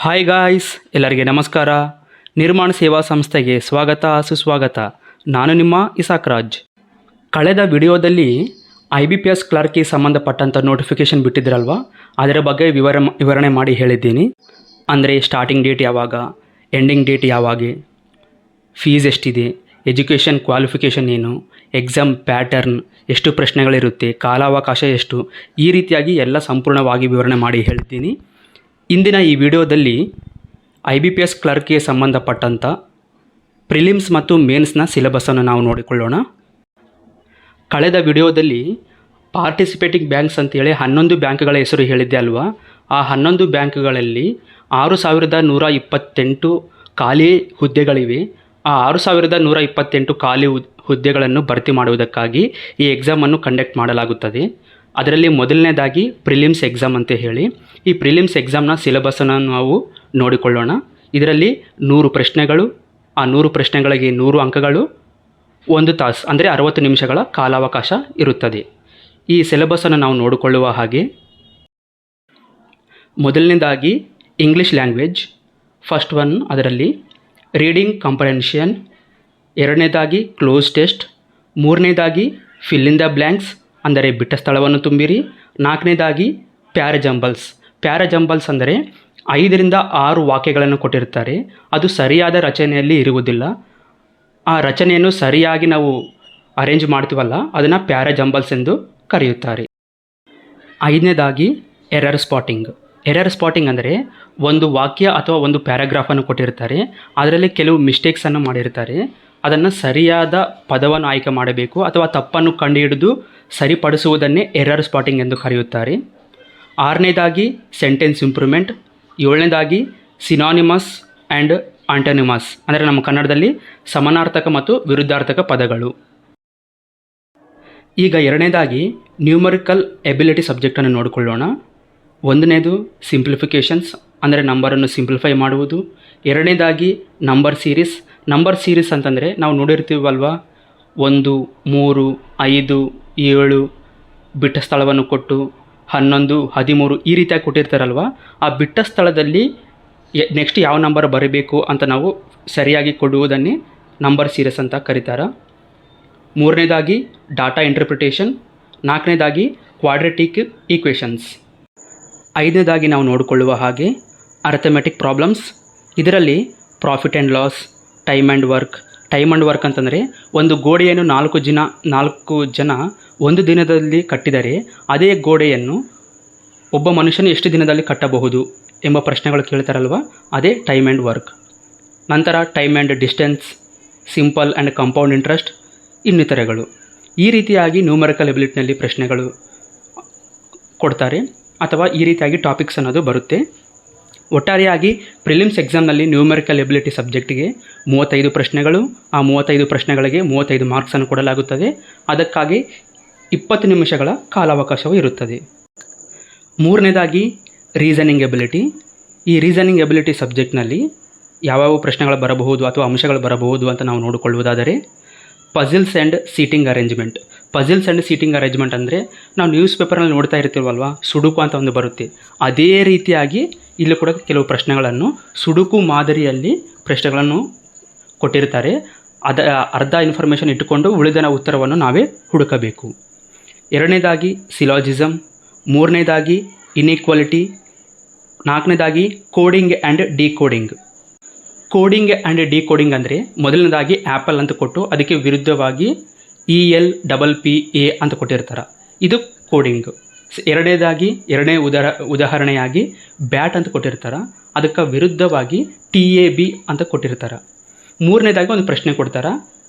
Hi guys, ಎಲ್ಲರಿಗೆ ನಮಸ್ಕಾರ. ನಿರ್ಮಾಣ ಸೇವಾ ಸಂಸ್ಥೆಗೆ ಸ್ವಾಗತ ಸುಸ್ವಾಗತ. ನಾನು ನಿಮ್ಮ ಇಸಾಕ್ ರಾಜ್. ಕಳೆದ ವಿಡಿಯೋದಲ್ಲಿ IBPS ಕ್ಲರ್ಕಿಗೆ ಸಂಬಂಧಪಟ್ಟಂಥ ನೋಟಿಫಿಕೇಷನ್ ಬಿಟ್ಟಿದ್ರಲ್ವ, ಅದರ ಬಗ್ಗೆ ವಿವರಣೆ ಮಾಡಿ ಹೇಳಿದ್ದೀನಿ. ಅಂದರೆ ಸ್ಟಾರ್ಟಿಂಗ್ ಡೇಟ್ ಯಾವಾಗ, ಎಂಡಿಂಗ್ ಡೇಟ್ ಯಾವಾಗ, ಫೀಸ್ ಎಷ್ಟಿದೆ, ಎಜುಕೇಷನ್ ಕ್ವಾಲಿಫಿಕೇಷನ್ ಏನು, ಎಕ್ಸಾಮ್ ಪ್ಯಾಟರ್ನ್, ಎಷ್ಟು ಪ್ರಶ್ನೆಗಳಿರುತ್ತೆ, ಕಾಲಾವಕಾಶ ಎಷ್ಟು, ಈ ರೀತಿಯಾಗಿ ಎಲ್ಲ ಸಂಪೂರ್ಣವಾಗಿ ವಿವರಣೆ ಮಾಡಿ ಹೇಳಿದ್ದೀನಿ. ಇಂದಿನ ಈ ವಿಡಿಯೋದಲ್ಲಿ IBPS ಕ್ಲರ್ಕಿಗೆ ಸಂಬಂಧಪಟ್ಟಂಥ ಪ್ರಿಲಿಮ್ಸ್ ಮತ್ತು ಮೇನ್ಸ್ನ ಸಿಲೆಬಸ್ಸನ್ನು ನಾವು ನೋಡಿಕೊಳ್ಳೋಣ. ಕಳೆದ ವಿಡಿಯೋದಲ್ಲಿ ಪಾರ್ಟಿಸಿಪೇಟಿಂಗ್ ಬ್ಯಾಂಕ್ಸ್ ಅಂತೇಳಿ 11 ಬ್ಯಾಂಕ್ಗಳ ಹೆಸರು ಹೇಳಿದ್ದೆ ಅಲ್ವಾ. ಆ 11 ಬ್ಯಾಂಕ್ಗಳಲ್ಲಿ 6128 ಖಾಲಿ ಹುದ್ದೆಗಳಿವೆ. ಆ 6128 ಖಾಲಿ ಹುದ್ದೆಗಳನ್ನು ಭರ್ತಿ ಮಾಡುವುದಕ್ಕಾಗಿ ಈ ಎಕ್ಸಾಮನ್ನು ಕಂಡಕ್ಟ್ ಮಾಡಲಾಗುತ್ತದೆ. ಅದರಲ್ಲಿ ಮೊದಲನೇದಾಗಿ ಪ್ರಿಲಿಮ್ಸ್ ಎಕ್ಸಾಮ್ ಅಂತ ಹೇಳಿ, ಈ ಪ್ರಿಲಿಮ್ಸ್ ಎಕ್ಸಾಮ್ನ ಸಿಲೆಬಸ್ಸನ್ನು ನಾವು ನೋಡಿಕೊಳ್ಳೋಣ. ಇದರಲ್ಲಿ 100 ಪ್ರಶ್ನೆಗಳು, ಆ 100 ಪ್ರಶ್ನೆಗಳಿಗೆ 100 ಅಂಕಗಳು, 1 ತಾಸು ಅಂದರೆ 60 ನಿಮಿಷಗಳ ಕಾಲಾವಕಾಶ ಇರುತ್ತದೆ. ಈ ಸಿಲೆಬಸ್ಸನ್ನು ನಾವು ನೋಡಿಕೊಳ್ಳುವ ಹಾಗೆ, ಮೊದಲನೇದಾಗಿ ಇಂಗ್ಲೀಷ್ ಲ್ಯಾಂಗ್ವೇಜ್ ಫಸ್ಟ್ ಒನ್, ಅದರಲ್ಲಿ ರೀಡಿಂಗ್ ಕಾಂಪ್ರಹೆನ್ಷನ್. ಎರಡನೇದಾಗಿ ಕ್ಲೋಸ್ ಟೆಸ್ಟ್. ಮೂರನೇದಾಗಿ ಫಿಲ್ ಇನ್ ದ ಬ್ಲ್ಯಾಂಕ್ಸ್ ಅಂದರೆ ಬಿಟ್ಟ ಸ್ಥಳವನ್ನು ತುಂಬಿರಿ. ನಾಲ್ಕನೇದಾಗಿ ಪ್ಯಾರಾಜಂಬಲ್ಸ್ ಅಂದರೆ 5 ರಿಂದ 6 ವಾಕ್ಯಗಳನ್ನು ಕೊಟ್ಟಿರ್ತಾರೆ. ಅದು ಸರಿಯಾದ ರಚನೆಯಲ್ಲಿ ಇರುವುದಿಲ್ಲ. ಆ ರಚನೆಯನ್ನು ಸರಿಯಾಗಿ ನಾವು ಅರೇಂಜ್ ಮಾಡ್ತೀವಲ್ಲ, ಅದನ್ನು ಪ್ಯಾರಾಜಂಬಲ್ಸ್ ಎಂದು ಕರೆಯುತ್ತಾರೆ. ಐದನೇದಾಗಿ ಎರರ್ ಸ್ಪಾಟಿಂಗ್ ಅಂದರೆ ಒಂದು ವಾಕ್ಯ ಅಥವಾ ಒಂದು ಪ್ಯಾರಾಗ್ರಾಫನ್ನು ಕೊಟ್ಟಿರ್ತಾರೆ, ಅದರಲ್ಲಿ ಕೆಲವು ಮಿಸ್ಟೇಕ್ಸನ್ನು ಮಾಡಿರ್ತಾರೆ. ಅದನ್ನು ಸರಿಯಾದ ಪದವನ್ನು ಆಯ್ಕೆ ಮಾಡಬೇಕು ಅಥವಾ ತಪ್ಪನ್ನು ಕಂಡುಹಿಡಿದು ಸರಿಪಡಿಸುವುದನ್ನೇ ಎರರ್ ಸ್ಪಾಟಿಂಗ್ ಎಂದು ಕರೆಯುತ್ತಾರೆ. ಆರನೇದಾಗಿ ಸೆಂಟೆನ್ಸ್ ಇಂಪ್ರೂವ್ಮೆಂಟ್. ಏಳನೇದಾಗಿ ಸಿನಾನಿಮಸ್ ಆ್ಯಂಡ್ ಆಂಟೋನಿಮಸ್ ಅಂದರೆ ನಮ್ಮ ಕನ್ನಡದಲ್ಲಿ ಸಮಾನಾರ್ಥಕ ಮತ್ತು ವಿರುದ್ಧಾರ್ಥಕ ಪದಗಳು. ಈಗ ಎರಡನೇದಾಗಿ ನ್ಯೂಮರಿಕಲ್ ಎಬಿಲಿಟಿ ಸಬ್ಜೆಕ್ಟನ್ನು ನೋಡಿಕೊಳ್ಳೋಣ. ಒಂದನೇದು ಸಿಂಪ್ಲಿಫಿಕೇಷನ್ಸ್ ಅಂದರೆ ನಂಬರನ್ನು ಸಿಂಪ್ಲಿಫೈ ಮಾಡುವುದು. ಎರಡನೇದಾಗಿ ನಂಬರ್ ಸೀರೀಸ್ ಅಂತಂದರೆ ನಾವು ನೋಡಿರ್ತೀವಲ್ವ, 1, 3, 5, 7 ಬಿಟ್ಟ ಸ್ಥಳವನ್ನು ಕೊಟ್ಟು 11, 13 ಈ ರೀತಿಯಾಗಿ ಕೊಟ್ಟಿರ್ತಾರಲ್ವ. ಆ ಬಿಟ್ಟ ಸ್ಥಳದಲ್ಲಿ ನೆಕ್ಸ್ಟ್ ಯಾವ ನಂಬರ್ ಬರಬೇಕು ಅಂತ ನಾವು ಸರಿಯಾಗಿ ಕೊಡುವುದನ್ನೇ ನಂಬರ್ ಸೀರೀಸ್ ಅಂತ ಕರೀತಾರೆ. ಮೂರನೇದಾಗಿ ಡಾಟಾ ಇಂಟರ್ಪ್ರಿಟೇಷನ್. ನಾಲ್ಕನೇದಾಗಿ ಕ್ವಾಡ್ರೆಟಿಕ್ ಈಕ್ವೇಷನ್ಸ್. ಐದನೇದಾಗಿ ನಾವು ನೋಡಿಕೊಳ್ಳುವ ಹಾಗೆ ಅರ್ಥಮೆಟಿಕ್ ಪ್ರಾಬ್ಲಮ್ಸ್. ಇದರಲ್ಲಿ profit and loss, time and work ಅಂತಂದರೆ ಒಂದು ಗೋಡೆಯನ್ನು 4 ಜನ ಒಂದು ದಿನದಲ್ಲಿ ಕಟ್ಟಿದರೆ ಅದೇ ಗೋಡೆಯನ್ನು ಒಬ್ಬ ಮನುಷ್ಯನು ಎಷ್ಟು ದಿನದಲ್ಲಿ ಕಟ್ಟಬಹುದು ಎಂಬ ಪ್ರಶ್ನೆಗಳು ಕೇಳ್ತಾರಲ್ವ, ಅದೇ ಟೈಮ್ ಆ್ಯಂಡ್ ವರ್ಕ್. ನಂತರ time and distance, simple and compound interest, ಇನ್ನಿತರೆಗಳು. ಈ ರೀತಿಯಾಗಿ ನ್ಯೂಮರಿಕಲ್ ಎಬಿಲಿಟಿನಲ್ಲಿ ಪ್ರಶ್ನೆಗಳು ಕೊಡ್ತಾರೆ ಅಥವಾ ಈ ರೀತಿಯಾಗಿ ಟಾಪಿಕ್ಸ್ ಅನ್ನೋದು ಬರುತ್ತೆ. ಒಟ್ಟಾರೆಯಾಗಿ ಪ್ರಿಲಿಮ್ಸ್ ಎಕ್ಸಾಮ್ನಲ್ಲಿ ನ್ಯೂಮರಿಕಲ್ ಎಬಿಲಿಟಿ ಸಬ್ಜೆಕ್ಟಿಗೆ 35 ಪ್ರಶ್ನೆಗಳು. ಆ 35 ಪ್ರಶ್ನೆಗಳಿಗೆ 35 ಮಾರ್ಕ್ಸನ್ನು ಕೊಡಲಾಗುತ್ತದೆ. ಅದಕ್ಕಾಗಿ 20 ನಿಮಿಷಗಳ ಕಾಲಾವಕಾಶವೂ ಇರುತ್ತದೆ. ಮೂರನೇದಾಗಿ ರೀಸನಿಂಗ್ ಎಬಿಲಿಟಿ. ಈ ರೀಸನಿಂಗ್ ಎಬಿಲಿಟಿ ಸಬ್ಜೆಕ್ಟ್ನಲ್ಲಿ ಯಾವ್ಯಾವ ಪ್ರಶ್ನೆಗಳು ಬರಬಹುದು ಅಥವಾ ಅಂಶಗಳು ಬರಬಹುದು ಅಂತ ನಾವು ನೋಡಿಕೊಳ್ಳುವುದಾದರೆ, ಪಝಲ್ಸ್ ಆ್ಯಂಡ್ ಸೀಟಿಂಗ್ ಅರೇಂಜ್ಮೆಂಟ್ ಅಂದರೆ ನಾವು ನ್ಯೂಸ್ ಪೇಪರ್ನಲ್ಲಿ ನೋಡ್ತಾ ಇರ್ತೀವಲ್ವ, ಸುಡುಕು ಅಂತ ಒಂದು ಬರುತ್ತೆ. ಅದೇ ರೀತಿಯಾಗಿ ಇಲ್ಲಿ ಕೂಡ ಕೆಲವು ಪ್ರಶ್ನೆಗಳನ್ನು ಸುಡುಕು ಮಾದರಿಯಲ್ಲಿ ಪ್ರಶ್ನೆಗಳನ್ನು ಕೊಟ್ಟಿರ್ತಾರೆ. ಅರ್ಧ ಇನ್ಫಾರ್ಮೇಷನ್ ಇಟ್ಟುಕೊಂಡು ಉಳಿದ ಉತ್ತರವನ್ನು ನಾವೇ ಹುಡುಕಬೇಕು. ಎರಡನೇದಾಗಿ ಸಿಲಾಜಿಸಮ್. ಮೂರನೇದಾಗಿ ಇನ್ಇಕ್ವಾಲಿಟಿ. ನಾಲ್ಕನೇದಾಗಿ ಕೋಡಿಂಗ್ ಆ್ಯಂಡ್ ಡಿಕೋಡಿಂಗ್ ಅಂದರೆ ಮೊದಲನೇದಾಗಿ ಆ್ಯಪಲ್ ಅಂತ ಕೊಟ್ಟು ಅದಕ್ಕೆ ವಿರುದ್ಧವಾಗಿ ELPPA ಅಂತ ಕೊಟ್ಟಿರ್ತಾರೆ, ಇದು ಕೋಡಿಂಗ್. ಎರಡನೇ ಉದಾಹರಣೆಯಾಗಿ ಬ್ಯಾಟ್ ಅಂತ ಕೊಟ್ಟಿರ್ತಾರೆ, ಅದಕ್ಕೆ ವಿರುದ್ಧವಾಗಿ TAB ಅಂತ ಕೊಟ್ಟಿರ್ತಾರೆ. ಮೂರನೇದಾಗಿ ಒಂದು ಪ್ರಶ್ನೆ ಕೊಡ್ತಾರೆ,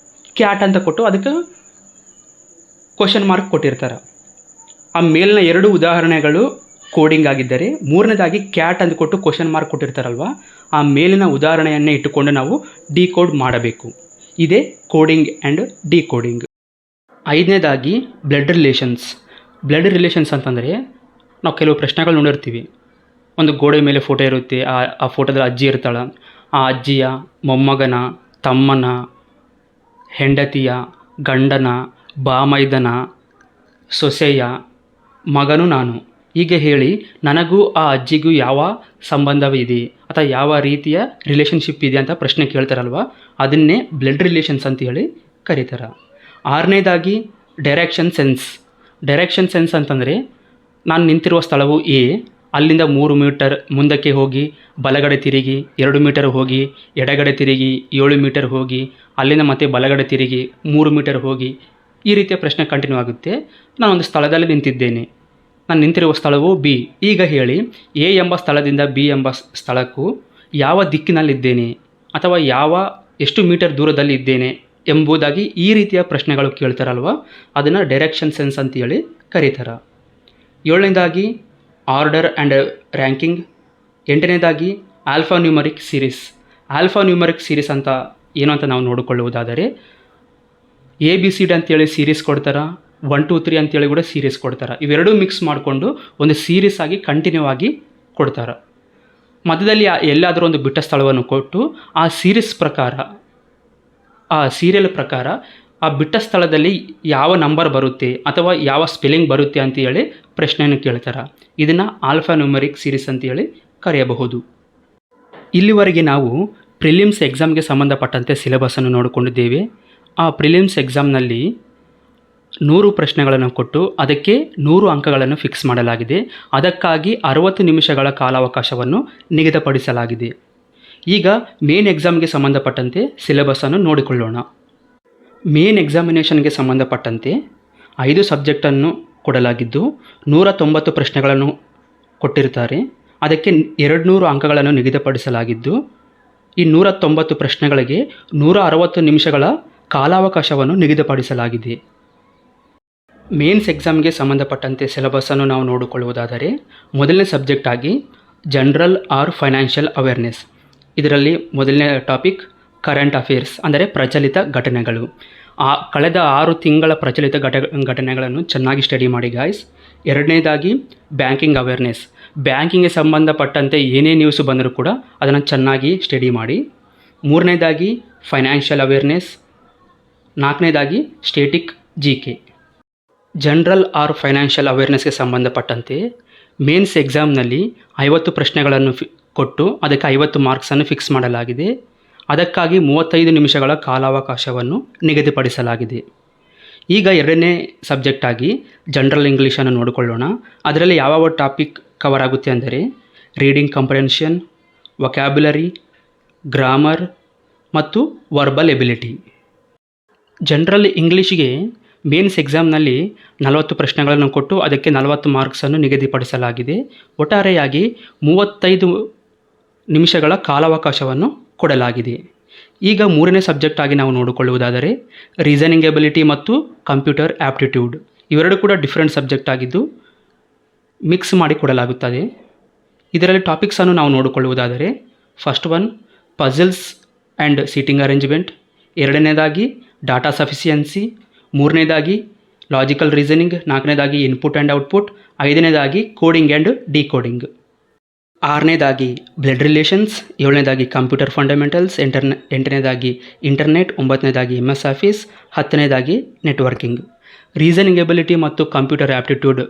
ಕ್ಯಾಟ್ ಅಂತ ಕೊಟ್ಟು ಅದಕ್ಕೆ ಕ್ವಶನ್ ಮಾರ್ಕ್ ಕೊಟ್ಟಿರ್ತಾರೆ. ಆ ಮೇಲಿನ 2 ಉದಾಹರಣೆಗಳು ಕೋಡಿಂಗ್ ಆಗಿದ್ದರೆ, ಮೂರನೇದಾಗಿ ಕ್ಯಾಟ್ ಅಂತ ಕೊಟ್ಟು ಕ್ವಶನ್ ಮಾರ್ಕ್ ಕೊಟ್ಟಿರ್ತಾರಲ್ವ, ಆ ಮೇಲಿನ ಉದಾಹರಣೆಯನ್ನೇ ಇಟ್ಟುಕೊಂಡು ನಾವು ಡಿಕೋಡ್ ಮಾಡಬೇಕು. ಇದೇ ಕೋಡಿಂಗ್ ಆ್ಯಂಡ್ ಡಿಕೋಡಿಂಗ್. ಐದನೇದಾಗಿ ಬ್ಲಡ್ ರಿಲೇಷನ್ಸ್ ಅಂತಂದರೆ ನಾವು ಕೆಲವು ಪ್ರಶ್ನೆಗಳು ನೋಡಿರ್ತೀವಿ. ಒಂದು ಗೋಡೆ ಮೇಲೆ ಫೋಟೋ ಇರುತ್ತೆ, ಆ ಫೋಟೋದಲ್ಲಿ ಅಜ್ಜಿ ಇರ್ತಾಳೆ. ಆ ಅಜ್ಜಿಯ ಮೊಮ್ಮಗನ, ತಮ್ಮನ, ಹೆಂಡತಿಯ, ಗಂಡನ, ಬಾಮೈದನ, ಸೊಸೆಯ, ಮಗನು ನಾನು, ಈಗ ಹೇಳಿ ನನಗೂ ಆ ಅಜ್ಜಿಗೂ ಯಾವ ಸಂಬಂಧವಿದೆ ಅಥವಾ ಯಾವ ರೀತಿಯ ರಿಲೇಷನ್ಶಿಪ್ ಇದೆ ಅಂತ ಪ್ರಶ್ನೆ ಕೇಳ್ತಾರಲ್ವ, ಅದನ್ನೇ ಬ್ಲಡ್ ರಿಲೇಷನ್ಸ್ ಅಂತ ಹೇಳಿ ಕರೀತಾರೆ. ಆರನೇದಾಗಿ ಡೈರೆಕ್ಷನ್ ಸೆನ್ಸ್ ಅಂತಂದರೆ ನಾನು ನಿಂತಿರುವ ಸ್ಥಳವು ಎ, ಅಲ್ಲಿಂದ 3 ಮೀಟರ್ ಮುಂದಕ್ಕೆ ಹೋಗಿ ಬಲಗಡೆ ತಿರುಗಿ 2 ಮೀಟರ್ ಹೋಗಿ ಎಡಗಡೆ ತಿರುಗಿ 7 ಮೀಟರ್ ಹೋಗಿ ಅಲ್ಲಿಂದ ಮತ್ತೆ ಬಲಗಡೆ ತಿರುಗಿ 3 ಮೀಟರ್ ಹೋಗಿ ಈ ರೀತಿಯ ಪ್ರಶ್ನೆ ಕಂಟಿನ್ಯೂ ಆಗುತ್ತೆ. ನಾನೊಂದು ಸ್ಥಳದಲ್ಲಿ ನಿಂತಿದ್ದೇನೆ, ನಾನು ನಿಂತಿರುವ ಸ್ಥಳವು ಬಿ. ಈಗ ಹೇಳಿ ಎ ಎಂಬ ಸ್ಥಳದಿಂದ ಬಿ ಎಂಬ ಸ್ಥಳಕ್ಕೂ ಯಾವ ದಿಕ್ಕಿನಲ್ಲಿದ್ದೇನೆ ಅಥವಾ ಎಷ್ಟು ಮೀಟರ್ ದೂರದಲ್ಲಿ ಇದ್ದೇನೆ ಎಂಬುದಾಗಿ ಈ ರೀತಿಯ ಪ್ರಶ್ನೆಗಳು ಕೇಳ್ತಾರಲ್ವ, ಅದನ್ನು ಡೈರೆಕ್ಷನ್ ಸೆನ್ಸ್ ಅಂತೇಳಿ ಕರೀತಾರೆ. 7ನೇದಾಗಿ ಆರ್ಡರ್ ಆ್ಯಂಡ್ ರ್ಯಾಂಕಿಂಗ್. 8ನೇದಾಗಿ ಆಲ್ಫಾ ನ್ಯೂಮರಿಕ್ ಸೀರೀಸ್ ಅಂತ ಏನು ಅಂತ ನಾವು ನೋಡಿಕೊಳ್ಳುವುದಾದರೆ ABCD ಅಂತೇಳಿ ಸೀರೀಸ್ ಕೊಡ್ತಾರೆ, 1 2 3 ಅಂತೇಳಿ ಕೂಡ ಸೀರೀಸ್ ಕೊಡ್ತಾರೆ. ಇವೆರಡೂ ಮಿಕ್ಸ್ ಮಾಡಿಕೊಂಡು ಒಂದು ಸೀರೀಸ್ ಆಗಿ ಕಂಟಿನ್ಯೂ ಆಗಿ ಕೊಡ್ತಾರೆ. ಮಧ್ಯದಲ್ಲಿ ಎಲ್ಲಾದರೂ ಒಂದು ಬಿಟ್ಟ ಸ್ಥಳವನ್ನು ಕೊಟ್ಟು ಆ ಸೀರೀಸ್ ಪ್ರಕಾರ, ಆ ಸೀರಿಯಲ್ ಪ್ರಕಾರ ಆ ಬಿಟ್ಟ ಸ್ಥಳದಲ್ಲಿ ಯಾವ ನಂಬರ್ ಬರುತ್ತೆ ಅಥವಾ ಯಾವ ಸ್ಪೆಲ್ಲಿಂಗ್ ಬರುತ್ತೆ ಅಂತೇಳಿ ಪ್ರಶ್ನೆಯನ್ನು ಕೇಳ್ತಾರೆ. ಇದನ್ನು ಆಲ್ಫಾ ನ್ಯೂಮರಿಕ್ ಸೀರೀಸ್ ಅಂತೇಳಿ ಕರೆಯಬಹುದು. ಇಲ್ಲಿವರೆಗೆ ನಾವು ಪ್ರಿಲಿಮ್ಸ್ ಎಕ್ಸಾಮ್ಗೆ ಸಂಬಂಧಪಟ್ಟಂತೆ ಸಿಲೆಬಸ್ಸನ್ನು ನೋಡಿಕೊಂಡಿದ್ದೇವೆ. ಆ ಪ್ರಿಲಿಮ್ಸ್ ಎಕ್ಸಾಮ್ನಲ್ಲಿ 100 ಪ್ರಶ್ನೆಗಳನ್ನು ಕೊಟ್ಟು ಅದಕ್ಕೆ 100 ಅಂಕಗಳನ್ನು ಫಿಕ್ಸ್ ಮಾಡಲಾಗಿದೆ. ಅದಕ್ಕಾಗಿ 60 ನಿಮಿಷಗಳ ಕಾಲಾವಕಾಶವನ್ನು ನಿಗದಿಪಡಿಸಲಾಗಿದೆ. ಈಗ ಮೇನ್ ಎಕ್ಸಾಮ್ಗೆ ಸಂಬಂಧಪಟ್ಟಂತೆ ಸಿಲೆಬಸ್ಸನ್ನು ನೋಡಿಕೊಳ್ಳೋಣ. ಮೇನ್ ಎಕ್ಸಾಮಿನೇಷನ್ಗೆ ಸಂಬಂಧಪಟ್ಟಂತೆ 5 ಸಬ್ಜೆಕ್ಟನ್ನು ಕೊಡಲಾಗಿದ್ದು 190 ಪ್ರಶ್ನೆಗಳನ್ನು ಕೊಟ್ಟಿರ್ತಾರೆ. ಅದಕ್ಕೆ 200 ಅಂಕಗಳನ್ನು ನಿಗದಿಪಡಿಸಲಾಗಿದ್ದು ಈ 190 ಪ್ರಶ್ನೆಗಳಿಗೆ 160 ನಿಮಿಷಗಳ ಕಾಲಾವಕಾಶವನ್ನು ನಿಗದಿಪಡಿಸಲಾಗಿದೆ. ಮೇನ್ಸ್ ಎಕ್ಸಾಮ್ಗೆ ಸಂಬಂಧಪಟ್ಟಂತೆ ಸಿಲೆಬಸ್ಸನ್ನು ನಾವು ನೋಡಿಕೊಳ್ಳುವುದಾದರೆ ಮೊದಲನೇ ಸಬ್ಜೆಕ್ಟ್ ಆಗಿ ಜನರಲ್ ಆರ್ ಫೈನಾನ್ಷಿಯಲ್ ಅವೇರ್ನೆಸ್. ಇದರಲ್ಲಿ ಮೊದಲನೇ ಟಾಪಿಕ್ ಕರೆಂಟ್ ಅಫೇರ್ಸ್ ಅಂದರೆ ಪ್ರಚಲಿತ ಘಟನೆಗಳು. ಕಳೆದ 6 ತಿಂಗಳ ಪ್ರಚಲಿತ ಘಟನೆಗಳನ್ನು ಚೆನ್ನಾಗಿ ಸ್ಟಡಿ ಮಾಡಿ ಗಾಯ್ಸ್. 2ನೇದಾಗಿ ಬ್ಯಾಂಕಿಂಗ್ ಅವೇರ್ನೆಸ್. ಬ್ಯಾಂಕಿಂಗ್ಗೆ ಸಂಬಂಧಪಟ್ಟಂತೆ ಏನೇ ನ್ಯೂಸ್ ಬಂದರೂ ಕೂಡ ಅದನ್ನು ಚೆನ್ನಾಗಿ ಸ್ಟಡಿ ಮಾಡಿ. 3ನೇದಾಗಿ ಫೈನಾನ್ಷಿಯಲ್ ಅವೇರ್ನೆಸ್. 4ನೇದಾಗಿ static GK. General or financial ಅವೇರ್ನೆಸ್ಗೆ ಸಂಬಂಧಪಟ್ಟಂತೆ ಮೇನ್ಸ್ ಎಕ್ಸಾಮ್ನಲ್ಲಿ 50 ಪ್ರಶ್ನೆಗಳನ್ನು ಕೊಟ್ಟು ಅದಕ್ಕೆ 50 ಮಾರ್ಕ್ಸನ್ನು ಫಿಕ್ಸ್ ಮಾಡಲಾಗಿದೆ. ಅದಕ್ಕಾಗಿ 35 ನಿಮಿಷಗಳ ಕಾಲಾವಕಾಶವನ್ನು ನಿಗದಿಪಡಿಸಲಾಗಿದೆ. ಈಗ 2ನೇ ಸಬ್ಜೆಕ್ಟ್ ಆಗಿ ಜನರಲ್ ಇಂಗ್ಲೀಷನ್ನು ನೋಡಿಕೊಳ್ಳೋಣ. ಅದರಲ್ಲಿ ಯಾವ ಟಾಪಿಕ್ ಕವರ್ ಆಗುತ್ತೆ ಅಂದರೆ ರೀಡಿಂಗ್ ಕಾಂಪ್ರಿಹೆನ್ಷನ್, ವೊಕ್ಯಾಬ್ಯುಲರಿ, ಗ್ರಾಮರ್ ಮತ್ತು ವರ್ಬಲ್ ಎಬಿಲಿಟಿ. ಜನರಲ್ ಇಂಗ್ಲೀಷ್ಗೆ ಮೇನ್ಸ್ ಎಕ್ಸಾಮ್ನಲ್ಲಿ 40 ಪ್ರಶ್ನೆಗಳನ್ನು ಕೊಟ್ಟು ಅದಕ್ಕೆ 40 ಮಾರ್ಕ್ಸನ್ನು ನಿಗದಿಪಡಿಸಲಾಗಿದೆ. ಒಟ್ಟಾರೆಯಾಗಿ 35 ನಿಮಿಷಗಳ ಕಾಲಾವಕಾಶವನ್ನು ಕೊಡಲಾಗಿದೆ. ಈಗ 3ನೇ ಸಬ್ಜೆಕ್ಟ್ ಆಗಿ ನಾವು ನೋಡಿಕೊಳ್ಳುವುದಾದರೆ ರೀಸನಿಂಗ್ ಎಬಿಲಿಟಿ ಮತ್ತು ಕಂಪ್ಯೂಟರ್ ಆ್ಯಪ್ಟಿಟ್ಯೂಡ್. ಇವೆರಡು ಕೂಡ ಡಿಫ್ರೆಂಟ್ ಸಬ್ಜೆಕ್ಟ್ ಆಗಿದ್ದು ಮಿಕ್ಸ್ ಮಾಡಿ ಕೊಡಲಾಗುತ್ತದೆ. ಇದರಲ್ಲಿ ಟಾಪಿಕ್ಸನ್ನು ನಾವು ನೋಡಿಕೊಳ್ಳುವುದಾದರೆ first one puzzles and seating arrangement. 2ನೇದಾಗಿ ಡಾಟಾ ಸಫಿಷಿಯನ್ಸಿ. 3ನೇದಾಗಿ ಲಾಜಿಕಲ್ ರೀಸನಿಂಗ್. 4ನೇದಾಗಿ ಇನ್ಪುಟ್ ಆ್ಯಂಡ್ ಔಟ್ಪುಟ್. 5ನೇದಾಗಿ ಕೋಡಿಂಗ್ ಆ್ಯಂಡ್ ಡಿಕೋಡಿಂಗ್. 6ನೇದಾಗಿ ಬ್ಲಡ್ ರಿಲೇಷನ್ಸ್. 7ನೇದಾಗಿ ಕಂಪ್ಯೂಟರ್ ಫಂಡಮೆಂಟಲ್ಸ್. 8ನೇದಾಗಿ ಇಂಟರ್ನೆಟ್. 9ನೇದಾಗಿ MS ಆಫೀಸ್. 10ನೇದಾಗಿ ನೆಟ್ವರ್ಕಿಂಗ್. ರೀಸನಿಂಗ್ ಎಬಿಲಿಟಿ ಮತ್ತು ಕಂಪ್ಯೂಟರ್ ಆ್ಯಪ್ಟಿಟ್ಯೂಡ್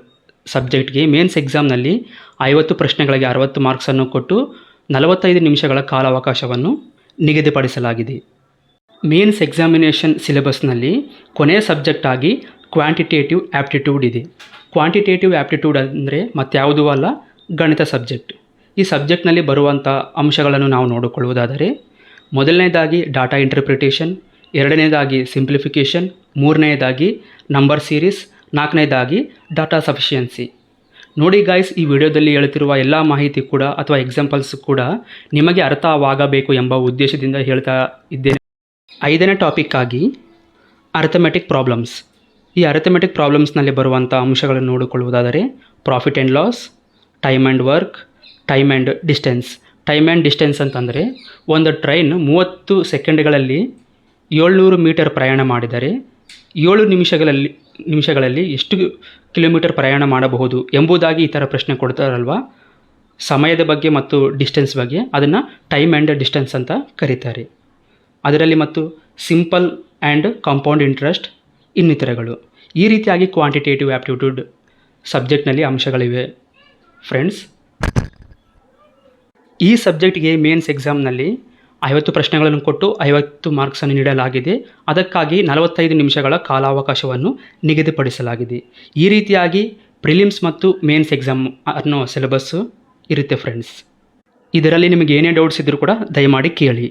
ಸಬ್ಜೆಕ್ಟ್ಗೆ ಮೇನ್ಸ್ ಎಕ್ಸಾಮ್ನಲ್ಲಿ 50 ಪ್ರಶ್ನೆಗಳಿಗೆ 60 ಮಾರ್ಕ್ಸನ್ನು ಕೊಟ್ಟು 45 ನಿಮಿಷಗಳ ಕಾಲಾವಕಾಶವನ್ನು ನಿಗದಿಪಡಿಸಲಾಗಿದೆ. ಮೇನ್ಸ್ ಎಕ್ಸಾಮಿನೇಷನ್ ಸಿಲೆಬಸ್ನಲ್ಲಿ ಕೊನೆಯ ಸಬ್ಜೆಕ್ಟ್ ಆಗಿ ಕ್ವಾಂಟಿಟೇಟಿವ್ ಆ್ಯಪ್ಟಿಟ್ಯೂಡ್ ಇದೆ. ಕ್ವಾಂಟಿಟೇಟಿವ್ ಆ್ಯಪ್ಟಿಟ್ಯೂಡ್ ಅಂದರೆ ಮತ್ಯಾವುದೂ ಅಲ್ಲ, ಗಣಿತ ಸಬ್ಜೆಕ್ಟ್. ಈ ಸಬ್ಜೆಕ್ಟ್ನಲ್ಲಿ ಬರುವಂಥ ಅಂಶಗಳನ್ನು ನಾವು ನೋಡಿಕೊಳ್ಳುವುದಾದರೆ ಮೊದಲನೇದಾಗಿ ಡಾಟಾ ಇಂಟರ್ಪ್ರಿಟೇಷನ್. 2ನೇದಾಗಿ ಸಿಂಪ್ಲಿಫಿಕೇಷನ್. 3ನೇದಾಗಿ ನಂಬರ್ ಸೀರೀಸ್. 4ನೇದಾಗಿ ಡಾಟಾ ಸಫಿಷಿಯನ್ಸಿ. ನೋಡಿ ಗಾಯ್ಸ್, ಈ ವಿಡಿಯೋದಲ್ಲಿ ಹೇಳ್ತಿರುವ ಎಲ್ಲ ಮಾಹಿತಿ ಕೂಡ ಅಥವಾ ಎಕ್ಸಾಂಪಲ್ಸ್ ಕೂಡ ನಿಮಗೆ ಅರ್ಥವಾಗಬೇಕು ಎಂಬ ಉದ್ದೇಶದಿಂದ ಹೇಳ್ತಾ ಇದ್ದೇನೆ. 5ನೇ ಟಾಪಿಕ್ ಆಗಿ ಅರ್ಥಮೆಟಿಕ್ ಪ್ರಾಬ್ಲಮ್ಸ್. ಈ ಅರ್ಥಮೆಟಿಕ್ ಪ್ರಾಬ್ಲಮ್ಸ್ನಲ್ಲಿ ಬರುವಂಥ ಅಂಶಗಳನ್ನು ನೋಡಿಕೊಳ್ಳುವುದಾದರೆ profit and loss, time and work, time and distance. Time and distance ಅಂತಂದರೆ ಒಂದು ಟ್ರೈನ್ 30 ಸೆಕೆಂಡ್ಗಳಲ್ಲಿ 700 ಮೀಟರ್ ಪ್ರಯಾಣ ಮಾಡಿದರೆ 7 ನಿಮಿಷಗಳಲ್ಲಿ ಎಷ್ಟು ಕಿಲೋಮೀಟರ್ ಪ್ರಯಾಣ ಮಾಡಬಹುದು ಎಂಬುದಾಗಿ ಈ ಥರ ಪ್ರಶ್ನೆ ಕೊಡ್ತಾರಲ್ವ, ಸಮಯದ ಬಗ್ಗೆ ಮತ್ತು ಡಿಸ್ಟೆನ್ಸ್ ಬಗ್ಗೆ, ಅದನ್ನು ಟೈಮ್ ಆ್ಯಂಡ್ ಡಿಸ್ಟೆನ್ಸ್ ಅಂತ ಕರೀತಾರೆ. ಅದರಲ್ಲಿ ಮತ್ತು ಸಿಂಪಲ್ ಆ್ಯಂಡ್ ಕಾಂಪೌಂಡ್ ಇಂಟ್ರೆಸ್ಟ್ ಇನ್ನಿತರಗಳು. ಈ ರೀತಿಯಾಗಿ ಕ್ವಾಂಟಿಟೇಟಿವ್ ಆ್ಯಪ್ಟಿಟ್ಯೂಡ್ ಸಬ್ಜೆಕ್ಟ್ನಲ್ಲಿ ಅಂಶಗಳಿವೆ. ಫ್ರೆಂಡ್ಸ್, ಈ ಸಬ್ಜೆಕ್ಟ್ಗೆ ಮೇನ್ಸ್ ಎಕ್ಸಾಮ್ನಲ್ಲಿ 50 ಪ್ರಶ್ನೆಗಳನ್ನು ಕೊಟ್ಟು 50 ಮಾರ್ಕ್ಸನ್ನು ನೀಡಲಾಗಿದೆ. ಅದಕ್ಕಾಗಿ 45 ನಿಮಿಷಗಳ ಕಾಲಾವಕಾಶವನ್ನು ನಿಗದಿಪಡಿಸಲಾಗಿದೆ. ಈ ರೀತಿಯಾಗಿ ಪ್ರಿಲಿಮ್ಸ್ ಮತ್ತು ಮೇನ್ಸ್ ಎಕ್ಸಾಮ್ ಅನ್ನೋ ಸಿಲೆಬಸ್ಸು ಇರುತ್ತೆ ಫ್ರೆಂಡ್ಸ್. ಇದರಲ್ಲಿ ನಿಮಗೆ ಏನೇ ಡೌಟ್ಸ್ ಇದ್ದರೂ ಕೂಡ ದಯಮಾಡಿ ಕೇಳಿ.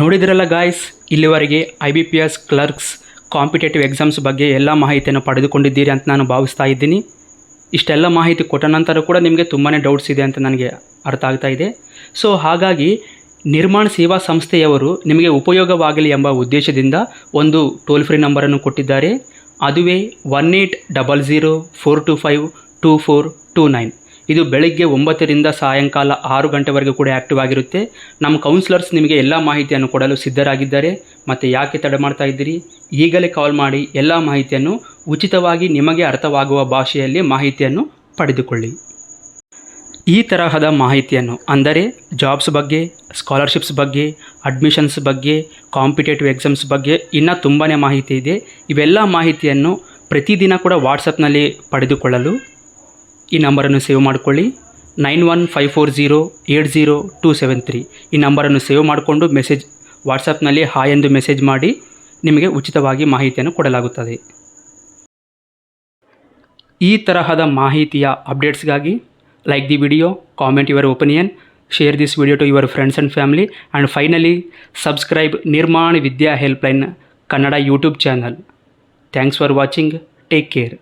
ನೋಡಿದ್ರಲ್ಲ ಗಾಯ್ಸ್, ಇಲ್ಲಿವರೆಗೆ IBPS ಕ್ಲರ್ಕ್ಸ್ ಕಾಂಪಿಟೇಟಿವ್ ಎಕ್ಸಾಮ್ಸ್ ಬಗ್ಗೆ ಎಲ್ಲ ಮಾಹಿತಿಯನ್ನು ಪಡೆದುಕೊಂಡಿದ್ದೀರಿ ಅಂತ ನಾನು ಭಾವಿಸ್ತಾ ಇದ್ದೀನಿ. ಇಷ್ಟೆಲ್ಲ ಮಾಹಿತಿ ಕೊಟ್ಟ ನಂತರ ಕೂಡ ನಿಮಗೆ ತುಂಬಾ ಡೌಟ್ಸ್ ಇದೆ ಅಂತ ನನಗೆ ಅರ್ಥ ಆಗ್ತಾ ಇದೆ. ಸೊ ಹಾಗಾಗಿ ನಿರ್ಮಾಣ ಸೇವಾ ಸಂಸ್ಥೆಯವರು ನಿಮಗೆ ಉಪಯೋಗವಾಗಲಿ ಎಂಬ ಉದ್ದೇಶದಿಂದ ಒಂದು ಟೋಲ್ ಫ್ರೀ ನಂಬರನ್ನು ಕೊಟ್ಟಿದ್ದಾರೆ. ಅದುವೇ 1800-425-2429. ಇದು ಬೆಳಗ್ಗೆ 9 ರಿಂದ ಸಾಯಂಕಾಲ 6 ಗಂಟೆವರೆಗೂ ಕೂಡ ಆ್ಯಕ್ಟಿವ್ ಆಗಿರುತ್ತೆ. ನಮ್ಮ ಕೌನ್ಸಿಲರ್ಸ್ ನಿಮಗೆ ಎಲ್ಲ ಮಾಹಿತಿಯನ್ನು ಕೊಡಲು ಸಿದ್ಧರಾಗಿದ್ದಾರೆ. ಮತ್ತು ಯಾಕೆ ತಡೆ ಮಾಡ್ತಾ ಇದ್ದೀರಿ? ಈಗಲೇ ಕಾಲ್ ಮಾಡಿ ಎಲ್ಲ ಮಾಹಿತಿಯನ್ನು ಉಚಿತವಾಗಿ ನಿಮಗೆ ಅರ್ಥವಾಗುವ ಭಾಷೆಯಲ್ಲಿ ಮಾಹಿತಿಯನ್ನು ಪಡೆದುಕೊಳ್ಳಿ. ಈ ತರಹದ ಮಾಹಿತಿಯನ್ನು ಅಂದರೆ ಜಾಬ್ಸ್ ಬಗ್ಗೆ, ಸ್ಕಾಲರ್ಶಿಪ್ಸ್ ಬಗ್ಗೆ, ಅಡ್ಮಿಷನ್ಸ್ ಬಗ್ಗೆ, ಕಾಂಪಿಟೇಟಿವ್ ಎಕ್ಸಾಮ್ಸ್ ಬಗ್ಗೆ ಇನ್ನೂ ತುಂಬಾ ಮಾಹಿತಿ ಇದೆ. ಇವೆಲ್ಲ ಮಾಹಿತಿಯನ್ನು ಪ್ರತಿದಿನ ಕೂಡ ವಾಟ್ಸಪ್ನಲ್ಲಿ ಪಡೆದುಕೊಳ್ಳಲು ಈ ನಂಬರನ್ನು ಸೇವ್ ಮಾಡಿಕೊಳ್ಳಿ. 9154080273 ಈ ನಂಬರನ್ನು ಸೇವ್ ಮಾಡಿಕೊಂಡು ವಾಟ್ಸಪ್ನಲ್ಲಿ ಹಾಯ್ ಎಂದು ಮೆಸೇಜ್ ಮಾಡಿ. ನಿಮಗೆ ಉಚಿತವಾಗಿ ಮಾಹಿತಿಯನ್ನು ಕೊಡಲಾಗುತ್ತದೆ. ಈ ತರಹದ ಮಾಹಿತಿಯ ಅಪ್ಡೇಟ್ಸ್ಗಾಗಿ like the video, comment your opinion, share this video to your friends and family, and finally subscribe Nirmana Vidya helpline Kannada YouTube channel. Thanks for watching. Take care.